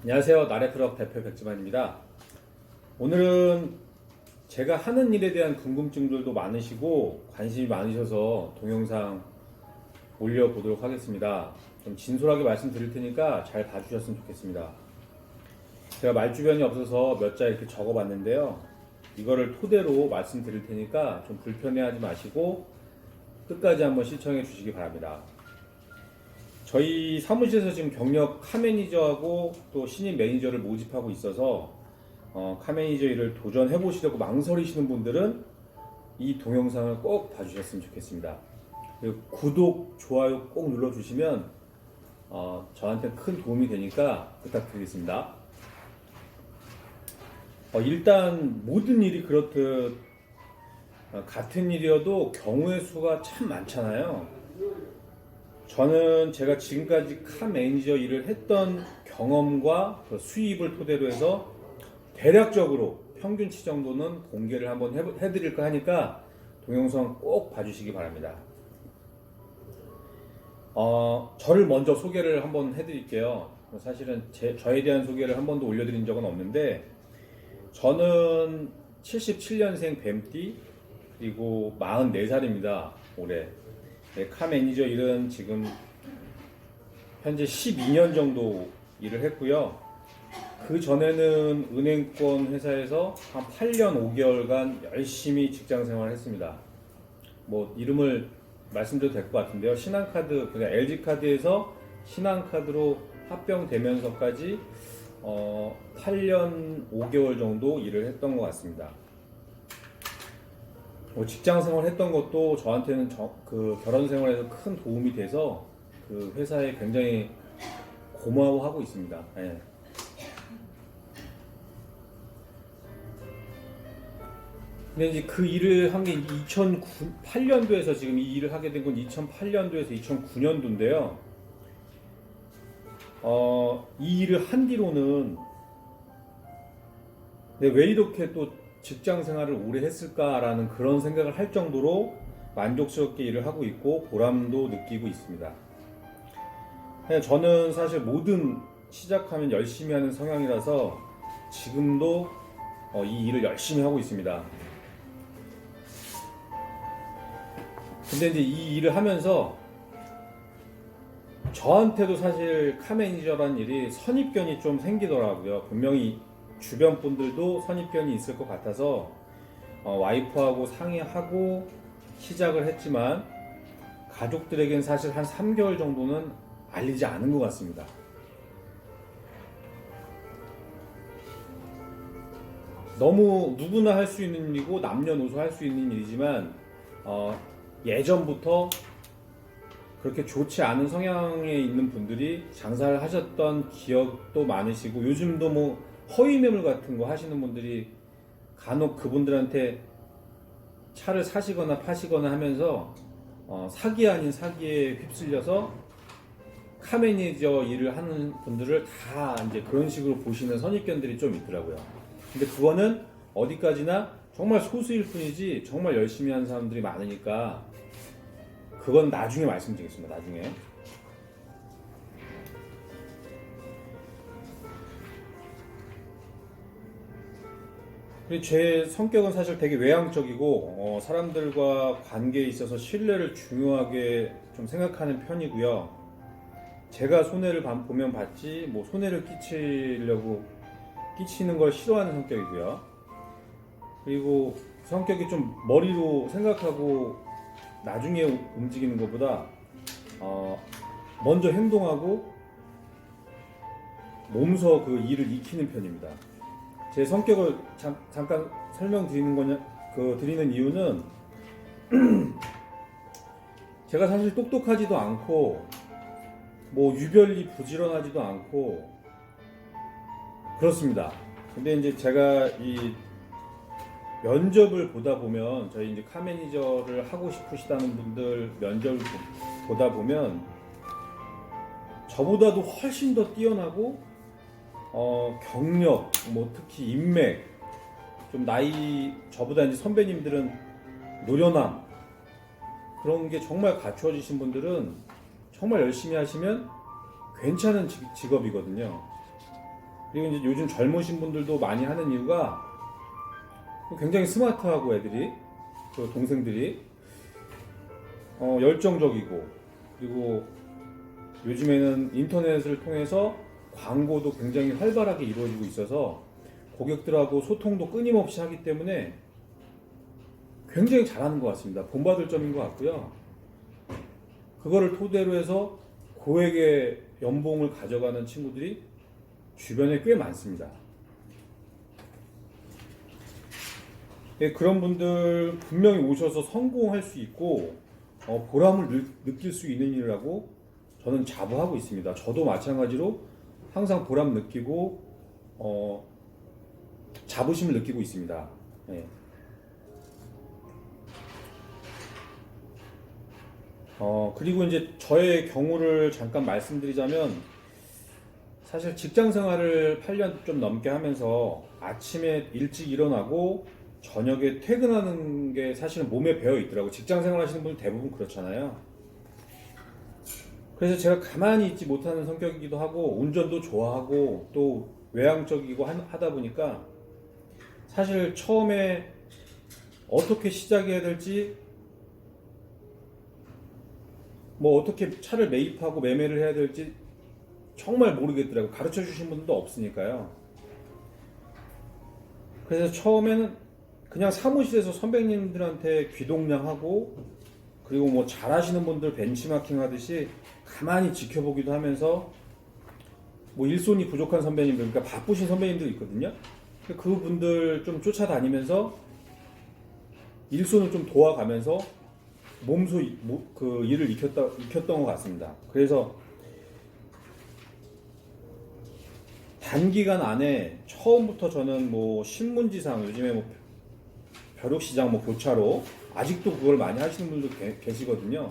안녕하세요. 나래트럭 대표 백지만입니다. 오늘은 제가 하는 일에 대한 궁금증들도 많으시고 관심이 많으셔서 동영상 올려보도록 하겠습니다. 좀 진솔하게 말씀드릴 테니까 잘 봐주셨으면 좋겠습니다. 제가 말주변이 없어서 몇 자 이렇게 적어봤는데요. 이거를 토대로 말씀드릴 테니까 좀 불편해하지 마시고 끝까지 한번 시청해 주시기 바랍니다. 저희 사무실에서 지금 경력 카매니저하고 또 신입 매니저를 모집하고 있어서 카매니저 일을 도전해 보시려고 망설이시는 분들은 이 동영상을 꼭 봐주셨으면 좋겠습니다. 그리고 구독, 좋아요 꼭 눌러주시면 저한테 큰 도움이 되니까 부탁드리겠습니다. 일단 모든 일이 그렇듯 같은 일이어도 경우의 수가 참 많잖아요. 저는 제가 지금까지 카 매니저 일을 했던 경험과 그 수입을 토대로 해서 대략적으로 평균치 정도는 공개를 한번 해드릴까 하니까 동영상 꼭 봐주시기 바랍니다. 저를 먼저 소개를 한번 해드릴게요. 사실은 저에 대한 소개를 한 번도 올려드린 적은 없는데 저는 77년생 뱀띠, 그리고 44살입니다. 올해. 카 매니저 일은 지금 현재 12년 정도 일을 했고요. 그 전에는 은행권 회사에서 한 8년 5개월간 열심히 직장 생활을 했습니다. 뭐 이름을 말씀드려도 될 것 같은데요. 신한카드, 그냥 LG카드에서 신한카드로 합병되면서까지 8년 5개월 정도 일을 했던 것 같습니다. 직장 생활 했던 것도 저한테는 그 결혼 생활에서 큰 도움이 돼서 그 회사에 굉장히 고마워하고 있습니다. 네. 근데 이제 그 일을 한 게 2008년도에서 지금 이 일을 하게 된 건 2008년도에서 2009년도인데요. 이 일을 한 뒤로는 왜 이렇게 또 직장 생활을 오래 했을까라는 그런 생각을 할 정도로 만족스럽게 일을 하고 있고 보람도 느끼고 있습니다. 저는 사실 뭐든 시작하면 열심히 하는 성향이라서 지금도 이 일을 열심히 하고 있습니다. 근데 이제 이 일을 하면서 저한테도 사실 카매니저라는 일이 선입견이 좀 생기더라고요. 분명히 주변 분들도 선입견이 있을 것 같아서 와이프하고 상의하고 시작을 했지만 가족들에겐 사실 한 3개월 정도는 알리지 않은 것 같습니다. 너무 누구나 할 수 있는 일이고 남녀노소 할 수 있는 일이지만 예전부터 그렇게 좋지 않은 성향에 있는 분들이 장사를 하셨던 기억도 많으시고 요즘도 뭐 허위 매물 같은 거 하시는 분들이 간혹 그분들한테 차를 사시거나 파시거나 하면서 사기 아닌 사기에 휩쓸려서 카매니저 일을 하는 분들을 다 이제 그런 식으로 보시는 선입견들이 좀 있더라고요. 근데 그거는 어디까지나 정말 소수일 뿐이지 정말 열심히 하는 사람들이 많으니까 그건 나중에 말씀드리겠습니다. 나중에. 제 성격은 사실 되게 외향적이고 사람들과 관계에 있어서 신뢰를 중요하게 좀 생각하는 편이고요. 제가 손해를 보면 봤지 뭐 손해를 끼치는 걸 싫어하는 성격이고요. 그리고 성격이 좀 머리로 생각하고 나중에 움직이는 것보다 먼저 행동하고 몸소 그 일을 익히는 편입니다. 제 성격을 잠깐 드리는 이유는 제가 사실 똑똑하지도 않고 뭐 유별리 부지런하지도 않고 그렇습니다. 근데 이제 제가 이 면접을 보다 보면 저희 이제 카매니저를 하고 싶으시다는 분들 면접을 보다 보면 저보다도 훨씬 더 뛰어나고 경력, 뭐 특히 인맥, 좀 저보다 이제 선배님들은 노련함 그런 게 정말 갖추어지신 분들은 정말 열심히 하시면 괜찮은 직업이거든요. 그리고 이제 요즘 젊으신 분들도 많이 하는 이유가 굉장히 스마트하고 애들이, 그 동생들이 열정적이고, 그리고 요즘에는 인터넷을 통해서 광고도 굉장히 활발하게 이루어지고 있어서 고객들하고 소통도 끊임없이 하기 때문에 굉장히 잘하는 것 같습니다. 본받을 점인 것 같고요. 그거를 토대로 해서 고액의 연봉을 가져가는 친구들이 주변에 꽤 많습니다. 그런 분들 분명히 오셔서 성공할 수 있고 보람을 느낄 수 있는 일이라고 저는 자부하고 있습니다. 저도 마찬가지로 항상 보람 느끼고 자부심을 느끼고 있습니다. 네. 그리고 이제 저의 경우를 잠깐 말씀드리자면, 사실 직장 생활을 8년 좀 넘게 하면서 아침에 일찍 일어나고 저녁에 퇴근하는 게 사실은 몸에 배어 있더라고요. 직장 생활 하시는 분들 대부분 그렇잖아요. 그래서 제가 가만히 있지 못하는 성격이기도 하고, 운전도 좋아하고 또 외향적이고 하다 보니까 사실 처음에 어떻게 시작해야 될지, 뭐 어떻게 차를 매입하고 매매를 해야 될지 정말 모르겠더라고요. 가르쳐 주신 분도 없으니까요. 그래서 처음에는 그냥 사무실에서 선배님들한테 귀동냥하고, 그리고 뭐 잘하시는 분들 벤치마킹 하듯이 가만히 지켜보기도 하면서, 뭐 일손이 부족한 선배님들, 그러니까 바쁘신 선배님들 있거든요. 그분들 좀 쫓아다니면서 일손을 좀 도와가면서 몸소 그 일을 익혔던 것 같습니다. 그래서 단기간 안에 처음부터 저는 뭐 신문지상, 요즘에 뭐 벼룩시장, 뭐 교차로, 아직도 그걸 많이 하시는 분들도 계시거든요.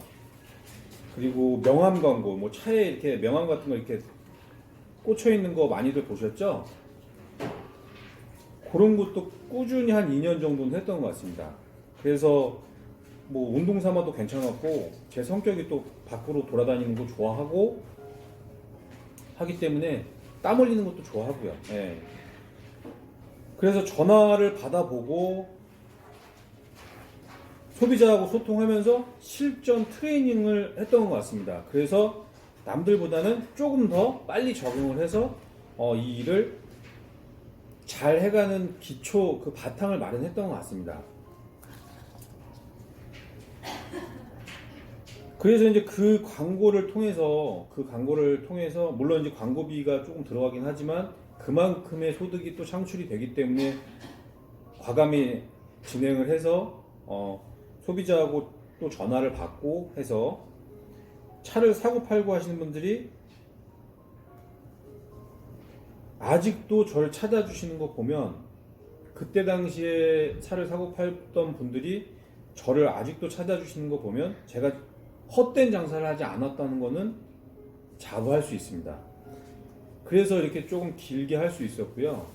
그리고 명함 광고, 뭐 차에 이렇게 명함 같은 거 이렇게 꽂혀 있는 거 많이들 보셨죠? 그런 것도 꾸준히 한 2년 정도는 했던 것 같습니다. 그래서 뭐 운동 삼아도 괜찮았고, 제 성격이 또 밖으로 돌아다니는 거 좋아하고 하기 때문에 땀 흘리는 것도 좋아하고요. 예. 그래서 전화를 받아보고 소비자하고 소통하면서 실전 트레이닝을 했던 것 같습니다. 그래서 남들보다는 조금 더 빨리 적응을 해서 이 일을 잘 해가는 기초, 그 바탕을 마련했던 것 같습니다. 그래서 이제 그 광고를 통해서 물론 이제 광고비가 조금 들어가긴 하지만 그만큼의 소득이 또 창출이 되기 때문에 과감히 진행을 해서 소비자하고 또 전화를 받고 해서 차를 사고 팔고 하시는 분들이 아직도 저를 찾아주시는 거 보면, 그때 당시에 차를 사고 팔던 분들이 저를 아직도 찾아주시는 거 보면 제가 헛된 장사를 하지 않았다는 거는 자부할 수 있습니다. 그래서 이렇게 조금 길게 할 수 있었고요.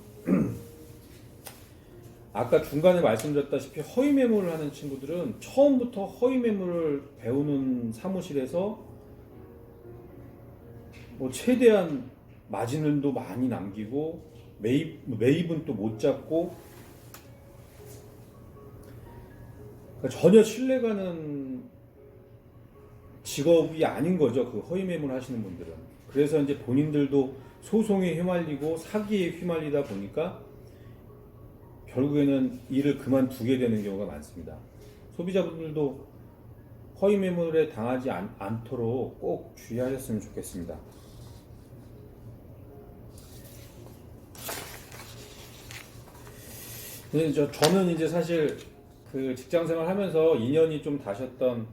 아까 중간에 말씀드렸다시피 허위 매물을 하는 친구들은 처음부터 허위 매물을 배우는 사무실에서 뭐 최대한 마진을도 많이 남기고 매입은 또 못 잡고, 그러니까 전혀 신뢰가는 직업이 아닌 거죠, 그 허위 매물 하시는 분들은. 그래서 이제 본인들도 소송에 휘말리고 사기에 휘말리다 보니까 결국에는 일을 그만두게 되는 경우가 많습니다. 소비자분들도 허위 매물에 당하지 않도록 꼭 주의하셨으면 좋겠습니다. 저는 이제 사실 그 직장 생활 하면서 인연이 좀 다셨던,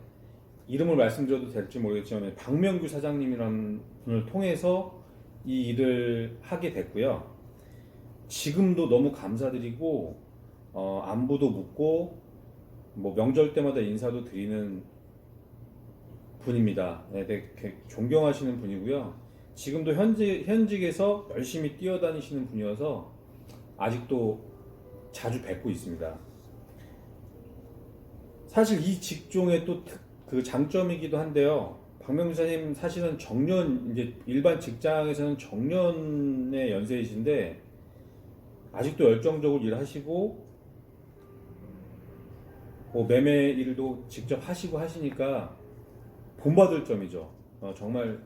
이름을 말씀드려도 될지 모르겠지만 박명규 사장님이라는 분을 통해서 이 일을 하게 됐고요. 지금도 너무 감사드리고 안부도 묻고 뭐 명절 때마다 인사도 드리는 분입니다. 네, 되게 존경하시는 분이고요. 지금도 현직에서 열심히 뛰어다니시는 분이어서 아직도 자주 뵙고 있습니다. 사실 이 직종의 또 그 장점이기도 한데요. 박명수사님 사실은 정년, 이제 일반 직장에서는 정년의 연세이신데 아직도 열정적으로 일하시고 뭐 매매 일도 직접 하시고 하시니까 본받을 점이죠. 정말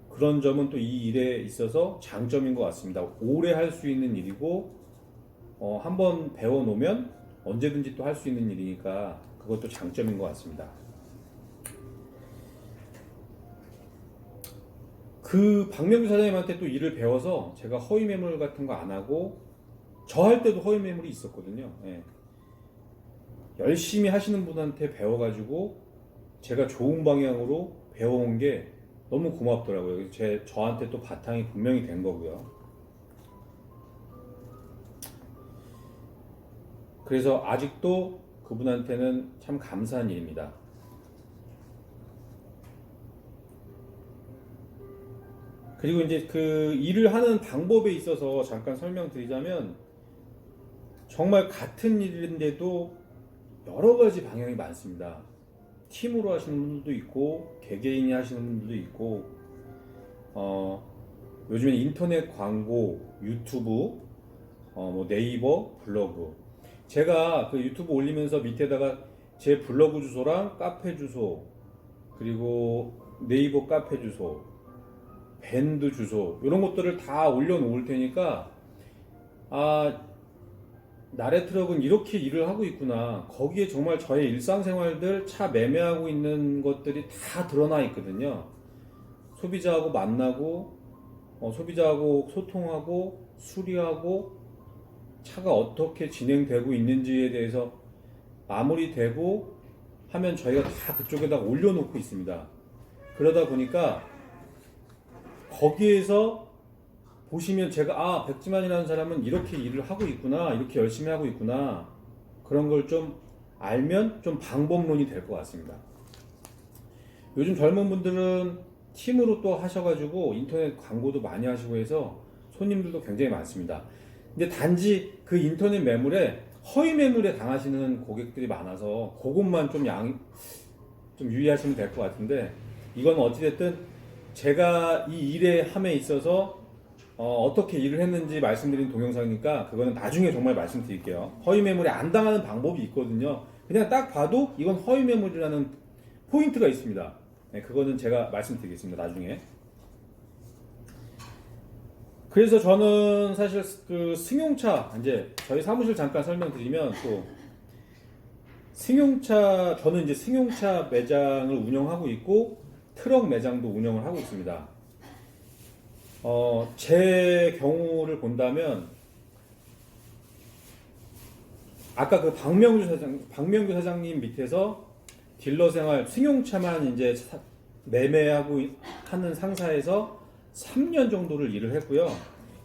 그런 점은 또 이 일에 있어서 장점인 것 같습니다. 오래 할 수 있는 일이고 한번 배워놓으면 언제든지 또 할 수 있는 일이니까 그것도 장점인 것 같습니다. 그 박명규 사장님한테 또 일을 배워서 제가 허위 매물 같은 거 안 하고 저 할 때도 허위 매물이 있었거든요. 예. 열심히 하시는 분한테 배워가지고 제가 좋은 방향으로 배워온 게 너무 고맙더라고요. 저한테 또 바탕이 분명히 된 거고요. 그래서 아직도 그분한테는 참 감사한 일입니다. 그리고 이제 그 일을 하는 방법에 있어서 잠깐 설명드리자면 정말 같은 일인데도 여러 가지 방향이 많습니다. 팀으로 하시는 분들도 있고 개개인이 하시는 분들도 있고 요즘엔 인터넷 광고, 유튜브, 뭐 네이버, 블로그. 제가 그 유튜브 올리면서 밑에다가 제 블로그 주소랑 카페 주소, 그리고 네이버 카페 주소, 밴드 주소 이런 것들을 다 올려놓을 테니까 나래트럭은 이렇게 일을 하고 있구나. 거기에 정말 저의 일상생활들 차 매매하고 있는 것들이 다 드러나 있거든요. 소비자하고 만나고 소비자하고 소통하고 수리하고 차가 어떻게 진행되고 있는지에 대해서 마무리되고 하면 저희가 다 그쪽에다 올려놓고 있습니다. 그러다 보니까 거기에서 보시면 제가 백지만이라는 사람은 이렇게 일을 하고 있구나, 이렇게 열심히 하고 있구나, 그런 걸 좀 알면 좀 방법론이 될 것 같습니다. 요즘 젊은 분들은 팀으로 또 하셔가지고 인터넷 광고도 많이 하시고 해서 손님들도 굉장히 많습니다. 근데 단지 그 인터넷 매물에 허위 매물에 당하시는 고객들이 많아서 그것만 좀 유의하시면 될 것 같은데, 이건 어찌됐든 제가 이 일의 함에 있어서 어떻게 일을 했는지 말씀드린 동영상이니까 그거는 나중에 정말 말씀드릴게요. 허위 매물에 안 당하는 방법이 있거든요. 그냥 딱 봐도 이건 허위 매물이라는 포인트가 있습니다. 네, 그거는 제가 말씀드리겠습니다. 나중에. 그래서 저는 사실 그 승용차, 이제 저희 사무실 잠깐 설명드리면, 또 저는 이제 승용차 매장을 운영하고 있고 트럭 매장도 운영을 하고 있습니다. 제 경우를 본다면 아까 그 박명규 사장님 밑에서 딜러 생활 승용차만 이제 매매하고 하는 상사에서 3년 정도를 일을 했고요.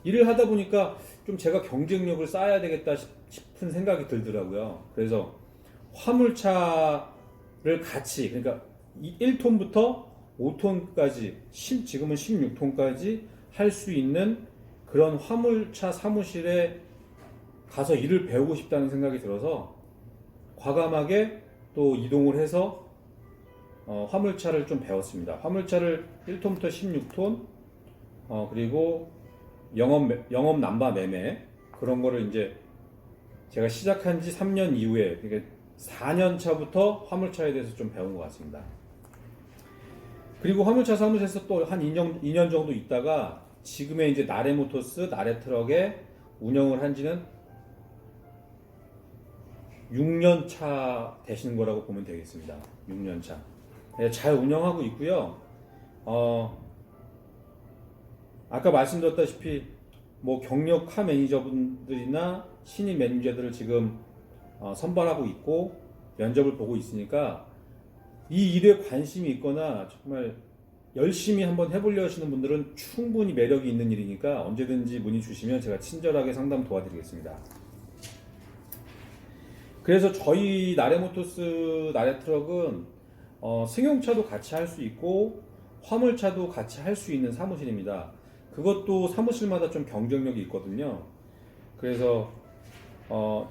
일을 하다 보니까 좀 제가 경쟁력을 쌓아야 되겠다 싶은 생각이 들더라고요. 그래서 화물차를 같이, 그러니까 1톤부터 5톤까지, 지금은 16톤까지 할 수 있는 그런 화물차 사무실에 가서 일을 배우고 싶다는 생각이 들어서 과감하게 또 이동을 해서 화물차를 좀 배웠습니다. 화물차를 1톤부터 16톤, 그리고 영업 남바 매매, 그런 거를 이제 제가 시작한 지 3년 이후에, 그러니까 4년 차부터 화물차에 대해서 좀 배운 것 같습니다. 그리고 화물차 사무실에서 또 한 2년 정도 있다가 지금의 이제 나래모터스, 나래트럭에 운영을 한 지는 6년 차 되시는 거라고 보면 되겠습니다. 6년 차. 잘 운영하고 있고요. 아까 말씀드렸다시피 뭐 경력 카 매니저분들이나 신입 매니저들을 지금 선발하고 있고 면접을 보고 있으니까 이 일에 관심이 있거나 정말 열심히 한번 해보려 하시는 분들은 충분히 매력이 있는 일이니까 언제든지 문의 주시면 제가 친절하게 상담 도와드리겠습니다. 그래서 저희 나래모터스, 나래트럭은 승용차도 같이 할 수 있고 화물차도 같이 할 수 있는 사무실입니다. 그것도 사무실마다 좀 경쟁력이 있거든요. 그래서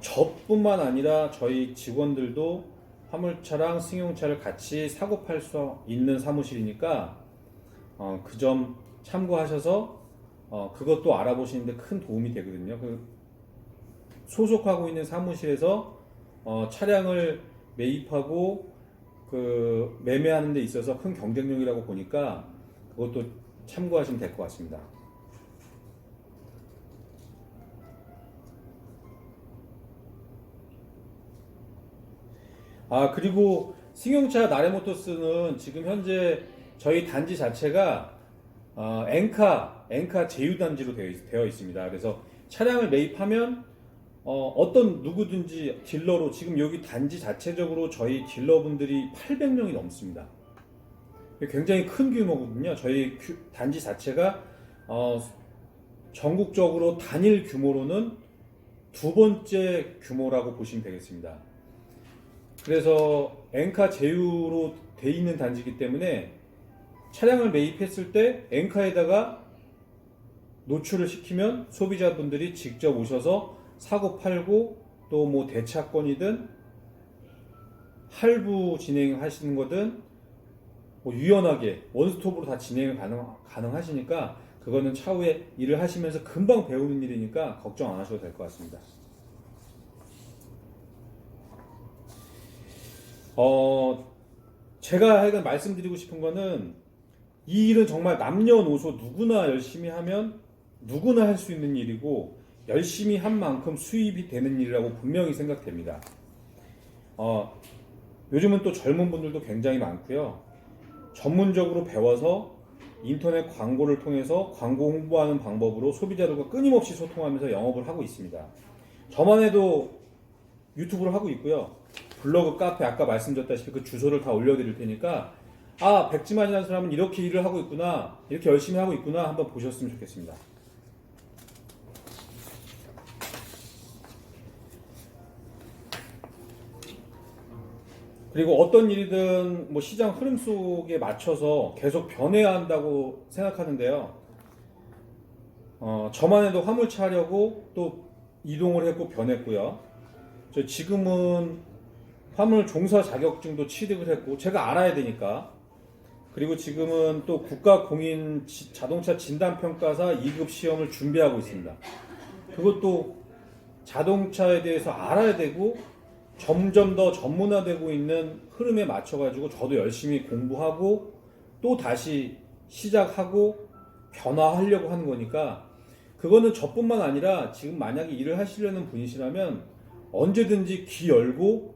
저뿐만 아니라 저희 직원들도 화물차랑 승용차를 같이 사고 팔 수 있는 사무실이니까 그 점 참고하셔서 그것도 알아보시는데 큰 도움이 되거든요. 소속하고 있는 사무실에서 차량을 매입하고 그 매매하는 데 있어서 큰 경쟁력이라고 보니까 그것도 참고하시면 될 것 같습니다. 그리고 승용차 나레모토스는 지금 현재 저희 단지 자체가 엔카 제휴단지로 되어 있습니다. 그래서 차량을 매입하면 어떤 누구든지 딜러로 지금 여기 단지 자체적으로 저희 딜러분들이 800명이 넘습니다. 굉장히 큰 규모거든요. 저희 단지 자체가 전국적으로 단일 규모로는 두 번째 규모라고 보시면 되겠습니다. 그래서 엔카 제휴로 돼 있는 단지이기 때문에 차량을 매입했을 때 엔카에다가 노출을 시키면 소비자분들이 직접 오셔서 사고 팔고 또 뭐 대차권이든 할부 진행하시는 거든 뭐 유연하게 원스톱으로 다 진행이 가능하시니까 그거는 차후에 일을 하시면서 금방 배우는 일이니까 걱정 안 하셔도 될 것 같습니다. 제가 하여간 말씀드리고 싶은 거는 이 일은 정말 남녀노소 누구나 열심히 하면 누구나 할 수 있는 일이고 열심히 한 만큼 수입이 되는 일이라고 분명히 생각됩니다. 요즘은 또 젊은 분들도 굉장히 많고요. 전문적으로 배워서 인터넷 광고를 통해서 광고 홍보하는 방법으로 소비자들과 끊임없이 소통하면서 영업을 하고 있습니다. 저만 해도 유튜브를 하고 있고요. 블로그, 카페 아까 말씀드렸다시피 그 주소를 다 올려드릴 테니까 백지만이라는 사람은 이렇게 일을 하고 있구나, 이렇게 열심히 하고 있구나 한번 보셨으면 좋겠습니다. 그리고 어떤 일이든 뭐 시장 흐름 속에 맞춰서 계속 변해야 한다고 생각하는데요. 저만 해도 화물차 하려고 또 이동을 했고 변했고요. 저 지금은 화물 종사 자격증도 취득을 했고 제가 알아야 되니까. 그리고 지금은 또 국가공인 자동차 진단평가사 2급 시험을 준비하고 있습니다. 그것도 자동차에 대해서 알아야 되고 점점 더 전문화되고 있는 흐름에 맞춰가지고 저도 열심히 공부하고 또 다시 시작하고 변화하려고 하는 거니까 그거는 저뿐만 아니라 지금 만약에 일을 하시려는 분이시라면 언제든지 귀 열고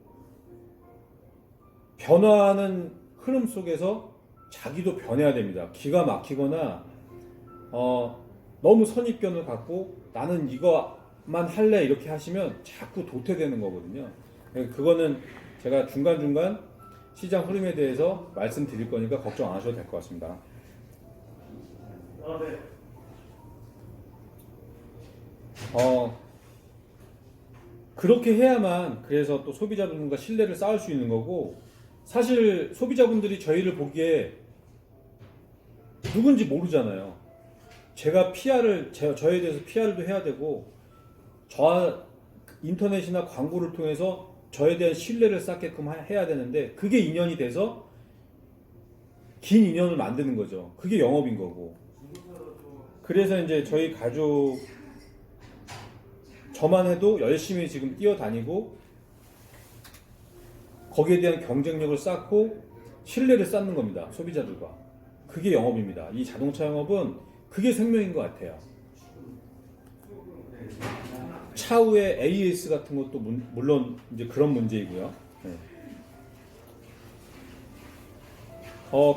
변화하는 흐름 속에서 자기도 변해야 됩니다. 기가 막히거나 너무 선입견을 갖고 나는 이거만 할래 이렇게 하시면 자꾸 도태되는 거거든요. 그거는 제가 중간중간 시장 흐름에 대해서 말씀드릴 거니까 걱정 안 하셔도 될 것 같습니다. 네. 그렇게 해야만 그래서 또 소비자분들과 신뢰를 쌓을 수 있는 거고 사실 소비자분들이 저희를 보기에 누군지 모르잖아요. 제가 저에 대해서 PR도 해야 되고 인터넷이나 광고를 통해서 저에 대한 신뢰를 쌓게끔 해야 되는데 그게 인연이 돼서 긴 인연을 만드는 거죠. 그게 영업인 거고. 그래서 이제 저희 가족 저만 해도 열심히 지금 뛰어다니고 거기에 대한 경쟁력을 쌓고 신뢰를 쌓는 겁니다. 소비자들과. 그게 영업입니다. 이 자동차 영업은 그게 생명인 것 같아요. 차후에 AS 같은 것도 물론 이제 그런 문제이고요. 네.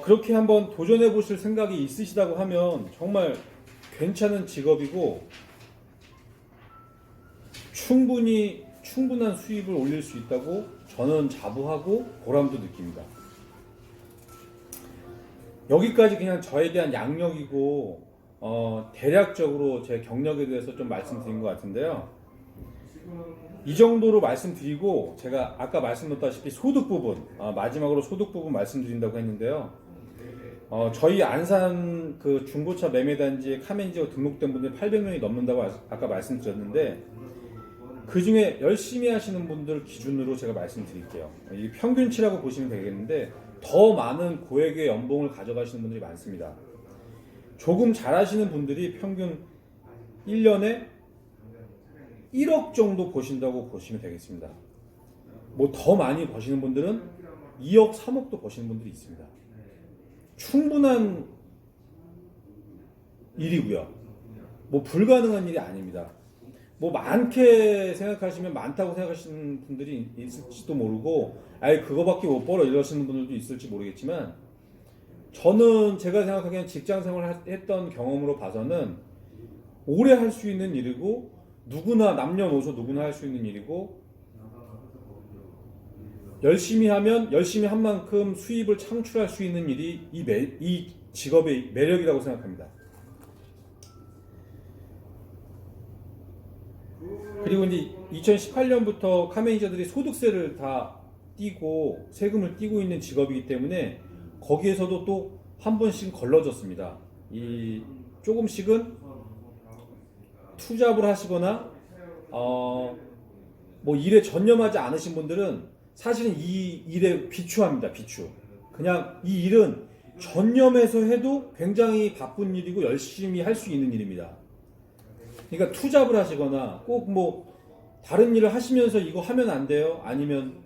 그렇게 한번 도전해 보실 생각이 있으시다고 하면 정말 괜찮은 직업이고 충분한 수입을 올릴 수 있다고 저는 자부하고 보람도 느낍니다. 여기까지 그냥 저에 대한 양력이고 대략적으로 제 경력에 대해서 좀 말씀드린 것 같은데요. 이 정도로 말씀드리고 제가 아까 말씀드렸다시피 소득 부분 마지막으로 소득 부분 말씀드린다고 했는데요. 저희 안산 그 중고차 매매단지에 카멘지가 등록된 분들이 800명이 넘는다고 아까 말씀드렸는데 그 중에 열심히 하시는 분들 기준으로 제가 말씀드릴게요. 이 평균치라고 보시면 되겠는데 더 많은 고액의 연봉을 가져가시는 분들이 많습니다. 조금 잘하시는 분들이 평균 1년에 1억 정도 버신다고 보시면 되겠습니다. 뭐 더 많이 버시는 분들은 2억, 3억도 버시는 분들이 있습니다. 충분한 일이고요. 뭐 불가능한 일이 아닙니다. 뭐 많게 생각하시면 많다고 생각하시는 분들이 있을지도 모르고 아예 그거밖에 못 벌어 이러시는 분들도 있을지 모르겠지만 저는 제가 생각하기엔 직장 생활을 했던 경험으로 봐서는 오래 할 수 있는 일이고 누구나 남녀노소 누구나 할 수 있는 일이고 열심히 하면 열심히 한 만큼 수입을 창출할 수 있는 일이 이 직업의 매력이라고 생각합니다. 그리고 이제 2018년부터 카메이저들이 소득세를 다 띄고 세금을 띄고 있는 직업이기 때문에 거기에서도 또 한 번씩 걸러졌습니다. 이 조금씩은 투잡을 하시거나 뭐 일에 전념하지 않으신 분들은 사실은 이 일에 비추합니다. 비추. 그냥 이 일은 전념해서 해도 굉장히 바쁜 일이고 열심히 할 수 있는 일입니다. 그러니까 투잡을 하시거나 꼭 뭐 다른 일을 하시면서 이거 하면 안 돼요. 아니면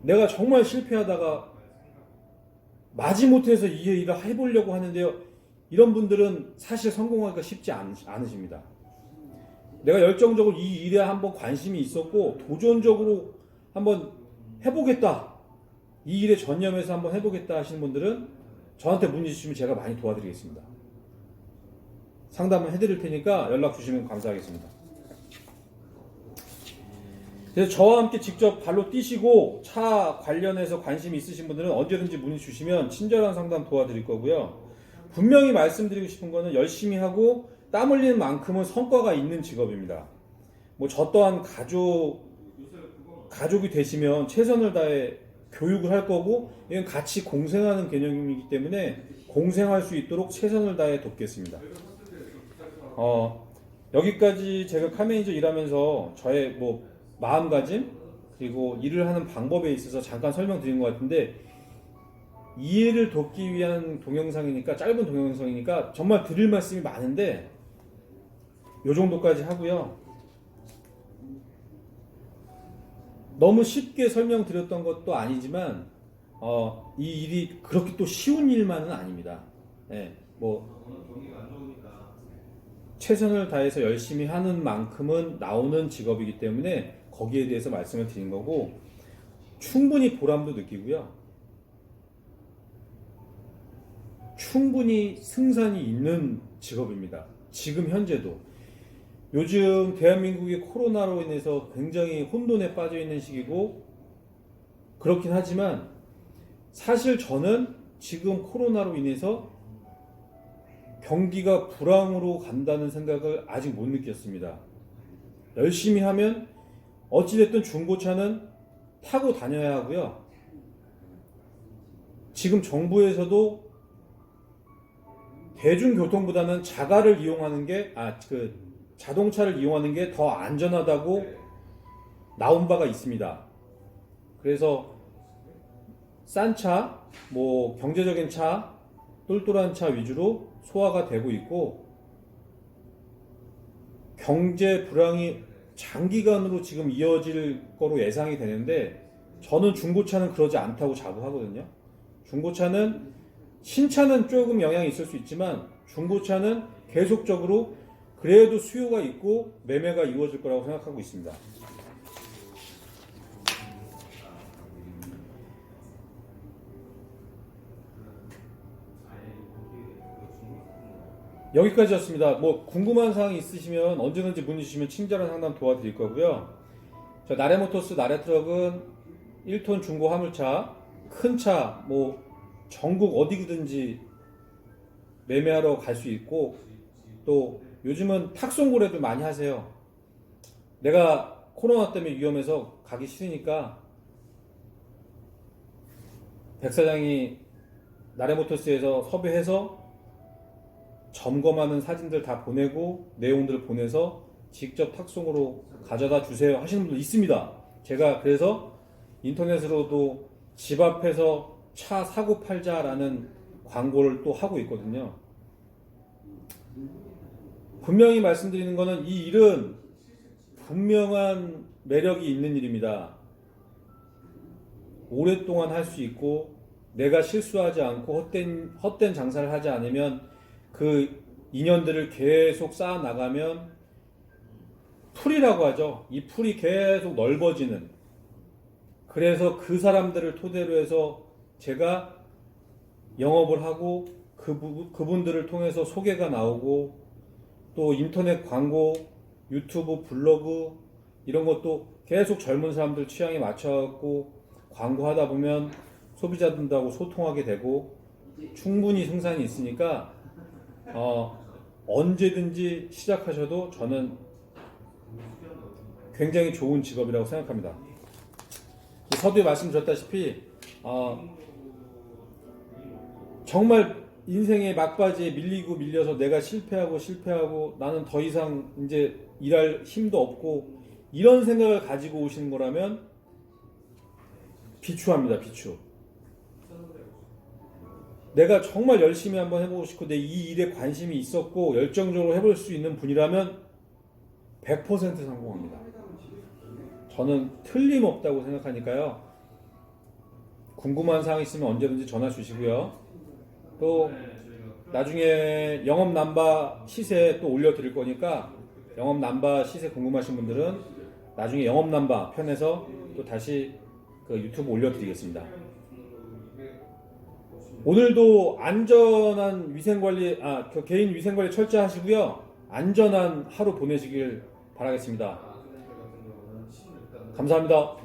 내가 정말 실패하다가 마지못해서 이 일을 해보려고 하는데요. 이런 분들은 사실 성공하기가 쉽지 않으십니다. 내가 열정적으로 이 일에 한번 관심이 있었고 도전적으로 한번 해보겠다. 이 일에 전념해서 한번 해보겠다 하시는 분들은 저한테 문의 주시면 제가 많이 도와드리겠습니다. 상담을 해드릴 테니까 연락 주시면 감사하겠습니다. 그래서 저와 함께 직접 발로 뛰시고 차 관련해서 관심이 있으신 분들은 언제든지 문의 주시면 친절한 상담 도와드릴 거고요. 분명히 말씀드리고 싶은 거는 열심히 하고 땀 흘리는 만큼은 성과가 있는 직업입니다. 뭐 저 또한 가족이 되시면 최선을 다해 교육을 할 거고 이건 같이 공생하는 개념이기 때문에 공생할 수 있도록 최선을 다해 돕겠습니다. 여기까지 제가 카메이저 일하면서 저의 뭐 마음가짐 그리고 일을 하는 방법에 있어서 잠깐 설명드린 것 같은데 이해를 돕기 위한 동영상이니까 짧은 동영상이니까 정말 드릴 말씀이 많은데 요 정도까지 하고요. 너무 쉽게 설명드렸던 것도 아니지만 이 일이 그렇게 또 쉬운 일만은 아닙니다. 네, 뭐 최선을 다해서 열심히 하는 만큼은 나오는 직업이기 때문에 거기에 대해서 말씀을 드린 거고 충분히 보람도 느끼고요. 충분히 승산이 있는 직업입니다. 지금 현재도. 요즘 대한민국이 코로나로 인해서 굉장히 혼돈에 빠져 있는 시기고 그렇긴 하지만 사실 저는 지금 코로나로 인해서 경기가 불황으로 간다는 생각을 아직 못 느꼈습니다. 열심히 하면 어찌됐든 중고차는 타고 다녀야 하고요. 지금 정부에서도 대중교통보다는 자가를 이용하는 게, 자동차를 이용하는 게 더 안전하다고 나온 바가 있습니다. 그래서 싼 차, 뭐 경제적인 차, 똘똘한 차 위주로 소화가 되고 있고 경제 불황이 장기간으로 지금 이어질 거로 예상이 되는데 저는 중고차는 그러지 않다고 자부하거든요. 중고차는 신차는 조금 영향이 있을 수 있지만 중고차는 계속적으로 그래도 수요가 있고 매매가 이루어질 거라고 생각하고 있습니다. 여기까지였습니다. 뭐 궁금한 사항이 있으시면 언제든지 문의 주시면 친절한 상담 도와드릴 거고요. 저 나래모터스 나래트럭은 1톤 중고 화물차, 큰 차, 뭐 전국 어디든지 매매하러 갈 수 있고 또 요즘은 탁송거래도 많이 하세요. 내가 코로나 때문에 위험해서 가기 싫으니까 백 사장이 나래모터스에서 섭외해서 점검하는 사진들 다 보내고 내용들을 보내서 직접 탁송으로 가져다 주세요 하시는 분도 있습니다. 제가 그래서 인터넷으로도 집 앞에서 차 사고 팔자라는 광고를 또 하고 있거든요. 분명히 말씀드리는 거는 이 일은 분명한 매력이 있는 일입니다. 오랫동안 할 수 있고 내가 실수하지 않고 헛된 장사를 하지 않으면 그 인연들을 계속 쌓아 나가면 풀이라고 하죠. 이 풀이 계속 넓어지는, 그래서 그 사람들을 토대로 해서 제가 영업을 하고 그분들을 통해서 소개가 나오고 또 인터넷 광고, 유튜브, 블로그 이런 것도 계속 젊은 사람들 취향에 맞춰갖고 광고하다 보면 소비자들하고 소통하게 되고 충분히 생산이 있으니까 언제든지 시작하셔도 저는 굉장히 좋은 직업이라고 생각합니다. 서두에 말씀드렸다시피 정말 인생의 막바지에 밀려서 내가 실패하고 나는 더 이상 이제 일할 힘도 없고 이런 생각을 가지고 오시는 거라면 비추합니다. 비추. 내가 정말 열심히 한번 해보고 싶고 내 이 일에 관심이 있었고 열정적으로 해볼 수 있는 분이라면 100% 성공합니다. 저는 틀림없다고 생각하니까요. 궁금한 사항 있으면 언제든지 전화 주시고요. 또 나중에 영업 남바 시세 또 올려드릴 거니까 영업 남바 시세 궁금하신 분들은 나중에 영업 남바 편에서 또 다시 그 유튜브 올려드리겠습니다. 오늘도 안전한 위생관리, 그 개인 위생관리 철저하시고요. 안전한 하루 보내시길 바라겠습니다. 감사합니다.